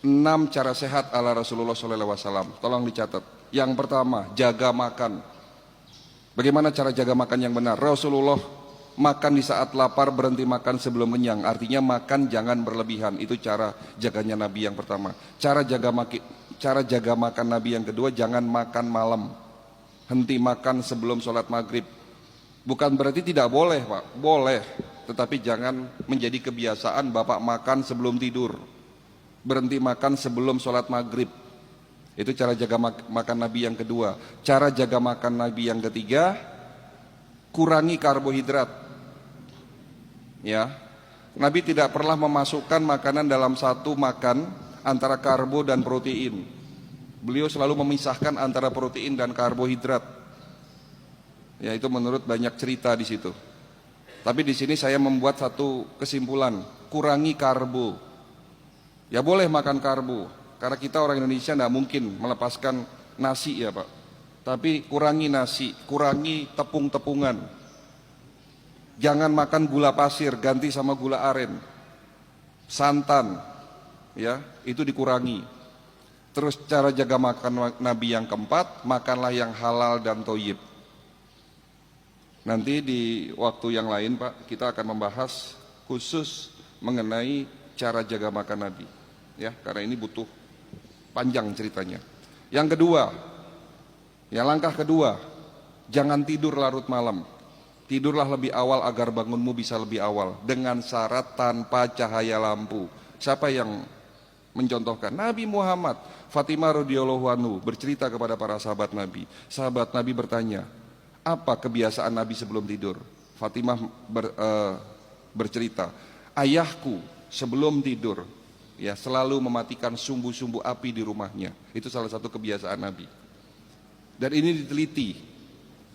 6 cara sehat ala Rasulullah SAW. Tolong dicatat. Yang pertama, jaga makan. Bagaimana cara jaga makan yang benar? Rasulullah makan di saat lapar, berhenti makan sebelum kenyang. Artinya makan jangan berlebihan. Itu cara jaganya Nabi yang pertama. Cara jaga makan Nabi yang kedua, jangan makan malam. Henti makan sebelum sholat maghrib. Bukan berarti tidak boleh, Pak. Boleh. Tetapi jangan menjadi kebiasaan Bapak makan sebelum tidur. Berhenti makan sebelum sholat maghrib. Itu cara jaga makan Nabi yang kedua. Cara jaga makan Nabi yang ketiga, kurangi karbohidrat. Ya, Nabi tidak pernah memasukkan makanan dalam satu makan antara karbo dan protein. Beliau selalu memisahkan antara protein dan karbohidrat. Ya, itu menurut banyak cerita di situ. Tapi di sini saya membuat satu kesimpulan, kurangi karbo. Ya boleh makan karbo, karena kita orang Indonesia tidak mungkin melepaskan nasi ya Pak. Tapi kurangi nasi, kurangi tepung-tepungan. Jangan makan gula pasir, ganti sama gula aren. Santan, ya itu dikurangi. Terus cara jaga makan Nabi yang keempat, makanlah yang halal dan thayyib. Nanti di waktu yang lain Pak, kita akan membahas khusus mengenai cara jaga makan Nabi. Ya, karena ini butuh panjang ceritanya. Yang kedua, ya langkah kedua, jangan tidur larut malam. Tidurlah lebih awal agar bangunmu bisa lebih awal, dengan syarat tanpa cahaya lampu. Siapa yang mencontohkan? Nabi Muhammad. Fatimah radhiyallahu anhu bercerita kepada para sahabat Nabi. Sahabat Nabi bertanya, apa kebiasaan Nabi sebelum tidur? Fatimah bercerita, ayahku sebelum tidur ya selalu mematikan sumbu-sumbu api di rumahnya. Itu salah satu kebiasaan Nabi. Dan ini diteliti,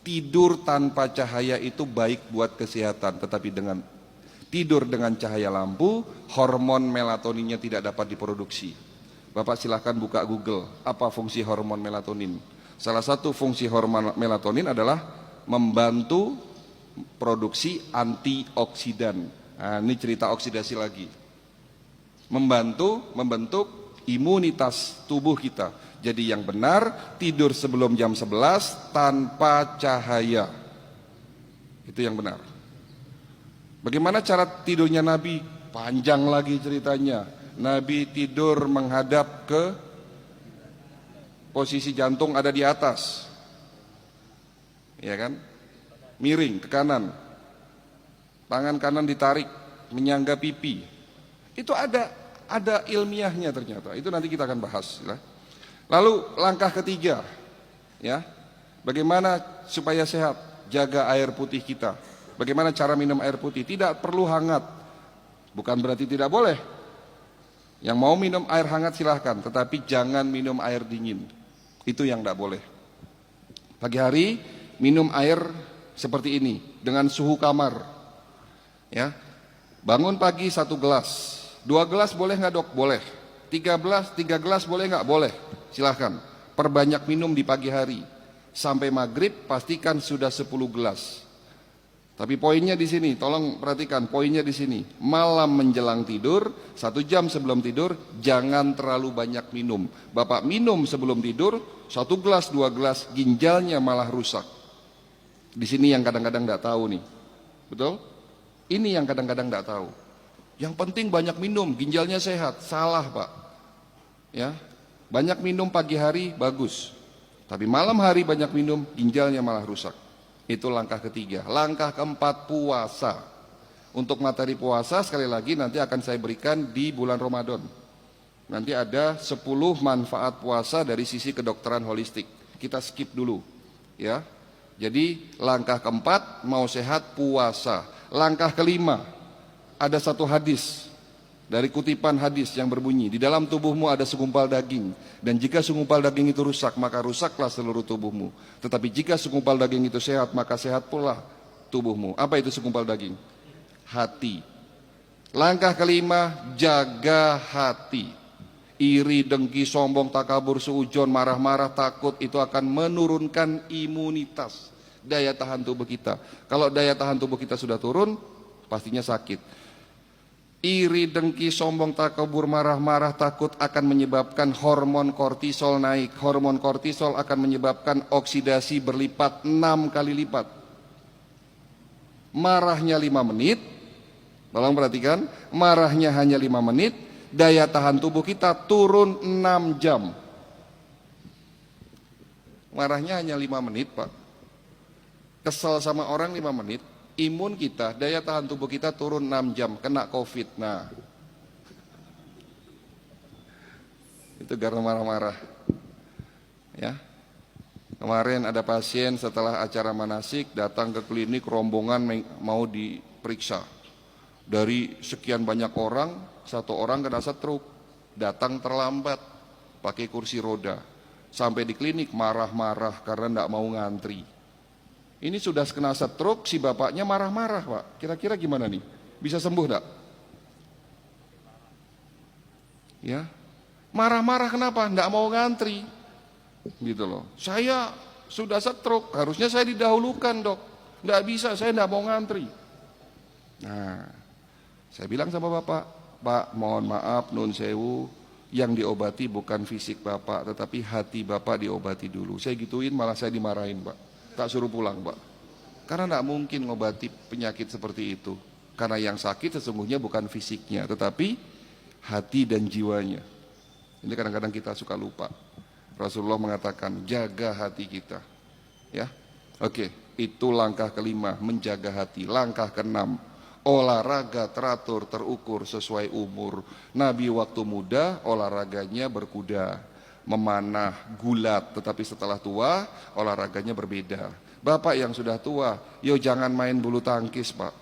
tidur tanpa cahaya itu baik buat kesehatan, tetapi dengan tidur dengan cahaya lampu, hormon melatoninnya tidak dapat diproduksi. Bapak silahkan buka Google, apa fungsi hormon melatonin. Salah satu fungsi hormon melatonin adalah membantu produksi antioksidan. Nah, ini cerita oksidasi lagi. Membentuk imunitas tubuh kita. Jadi yang benar, tidur sebelum jam 11 tanpa cahaya. Itu yang benar. Bagaimana cara tidurnya Nabi? Panjang lagi ceritanya. Nabi tidur menghadap ke posisi jantung ada di atas. Ya kan? Miring ke kanan. Tangan kanan ditarik menyangga pipi. Itu ada ilmiahnya ternyata. Itu nanti kita akan bahas ya. Lalu langkah ketiga, ya. Bagaimana supaya sehat? Jaga air putih kita. Bagaimana cara minum air putih? Tidak perlu hangat. Bukan berarti tidak boleh. Yang mau minum air hangat silahkan, tetapi jangan minum air dingin. Itu yang tidak boleh. Pagi hari minum air seperti ini dengan suhu kamar. Ya. Bangun pagi 1 gelas. 2 gelas boleh nggak dok? Boleh. 3 gelas boleh nggak? Boleh. Silahkan. Perbanyak minum di pagi hari. Sampai maghrib pastikan sudah 10 gelas. Tapi poinnya di sini, tolong perhatikan poinnya di sini. Malam menjelang tidur, 1 jam sebelum tidur, jangan terlalu banyak minum. Bapak minum sebelum tidur, 1 gelas, 2 gelas, ginjalnya malah rusak. Di sini yang kadang-kadang nggak tahu nih, betul? Ini yang kadang-kadang nggak tahu. Yang penting banyak minum, ginjalnya sehat. Salah Pak. Ya, banyak minum pagi hari bagus, tapi malam hari banyak minum, ginjalnya malah rusak. Itu langkah ketiga. Langkah keempat, puasa. Untuk materi puasa sekali lagi nanti akan saya berikan di bulan Ramadan. Nanti ada 10 manfaat puasa dari sisi kedokteran holistik. Kita skip dulu ya. Jadi langkah keempat, mau sehat puasa. Langkah kelima, ada satu hadis dari kutipan hadis yang berbunyi, di dalam tubuhmu ada segumpal daging, dan jika segumpal daging itu rusak, maka rusaklah seluruh tubuhmu. Tetapi jika segumpal daging itu sehat, maka sehat pula tubuhmu. Apa itu segumpal daging? Hati. Langkah kelima, jaga hati. Iri, dengki, sombong, takabur, suujon, marah-marah, takut, itu akan menurunkan imunitas, daya tahan tubuh kita. Kalau daya tahan tubuh kita sudah turun, pastinya sakit. Iri, dengki, sombong, takabur, marah-marah, takut akan menyebabkan hormon kortisol naik. Hormon kortisol akan menyebabkan oksidasi berlipat 6 kali lipat. Marahnya 5 menit, tolong perhatikan, marahnya hanya 5 menit, daya tahan tubuh kita turun 6 jam. Marahnya hanya 5 menit, Pak. Kesel sama orang 5 menit, imun kita, daya tahan tubuh kita turun 6 jam, kena COVID. Nah, itu karena marah-marah. Ya. Kemarin ada pasien setelah acara manasik datang ke klinik, rombongan mau diperiksa. Dari sekian banyak orang, 1 orang kena stroke, datang terlambat, pakai kursi roda. Sampai di klinik marah-marah karena tidak mau ngantri. Ini sudah kena stroke, si bapaknya marah-marah, Pak. Kira-kira gimana nih? Bisa sembuh enggak? Ya. Marah-marah kenapa? Enggak mau ngantri. Gitu loh. Saya sudah stroke, harusnya saya didahulukan, Dok. Enggak bisa, saya enggak mau ngantri. Nah, saya bilang sama Bapak, Pak, mohon maaf, nun sewu, yang diobati bukan fisik Bapak, tetapi hati Bapak diobati dulu. Saya gituin, malah saya dimarahin, Pak. Tak suruh pulang, Pak. Karena tidak mungkin ngobati penyakit seperti itu. Karena yang sakit sesungguhnya bukan fisiknya, tetapi hati dan jiwanya. Ini kadang-kadang kita suka lupa. Rasulullah mengatakan, jaga hati kita. Ya, oke. Itu langkah kelima, menjaga hati. Langkah keenam, olahraga teratur, terukur sesuai umur. Nabi waktu muda olahraganya berkuda, memanah, gulat, tetapi setelah tua olahraganya berbeda. Bapak yang sudah tua, yo jangan main bulu tangkis, Pak.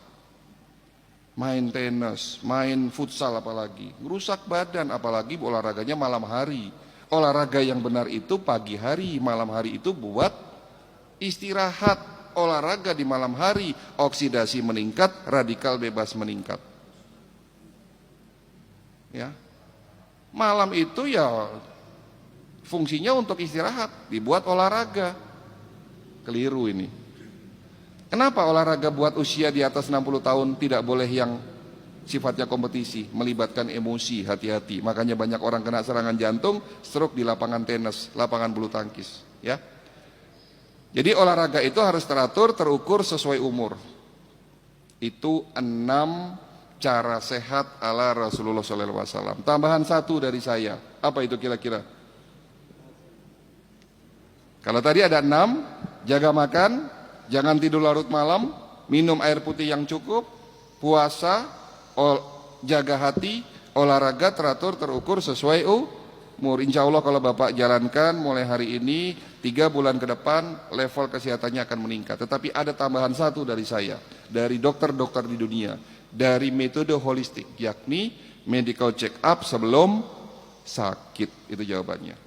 Main tenis, main futsal apalagi. Rusak badan, apalagi olahraganya malam hari. Olahraga yang benar itu pagi hari, malam hari itu buat istirahat. Olahraga di malam hari, oksidasi meningkat, radikal bebas meningkat. Ya. Malam itu ya fungsinya untuk istirahat, dibuat olahraga. Keliru ini. Kenapa olahraga buat usia di atas 60 tahun tidak boleh yang sifatnya kompetisi, melibatkan emosi, hati-hati. Makanya banyak orang kena serangan jantung, stroke di lapangan tenis, lapangan bulu tangkis, ya. Jadi olahraga itu harus teratur, terukur sesuai umur. Itu 6 cara sehat ala Rasulullah SAW. Tambahan 1 dari saya. Apa itu kira-kira? Kalau tadi ada 6, jaga makan, jangan tidur larut malam, minum air putih yang cukup, puasa, jaga hati, olahraga teratur, terukur sesuai umur. Insya Allah kalau Bapak jalankan mulai hari ini, 3 bulan ke depan level kesehatannya akan meningkat. Tetapi ada tambahan 1 dari saya, dari dokter-dokter di dunia, dari metode holistik, yakni medical check up sebelum sakit. Itu jawabannya.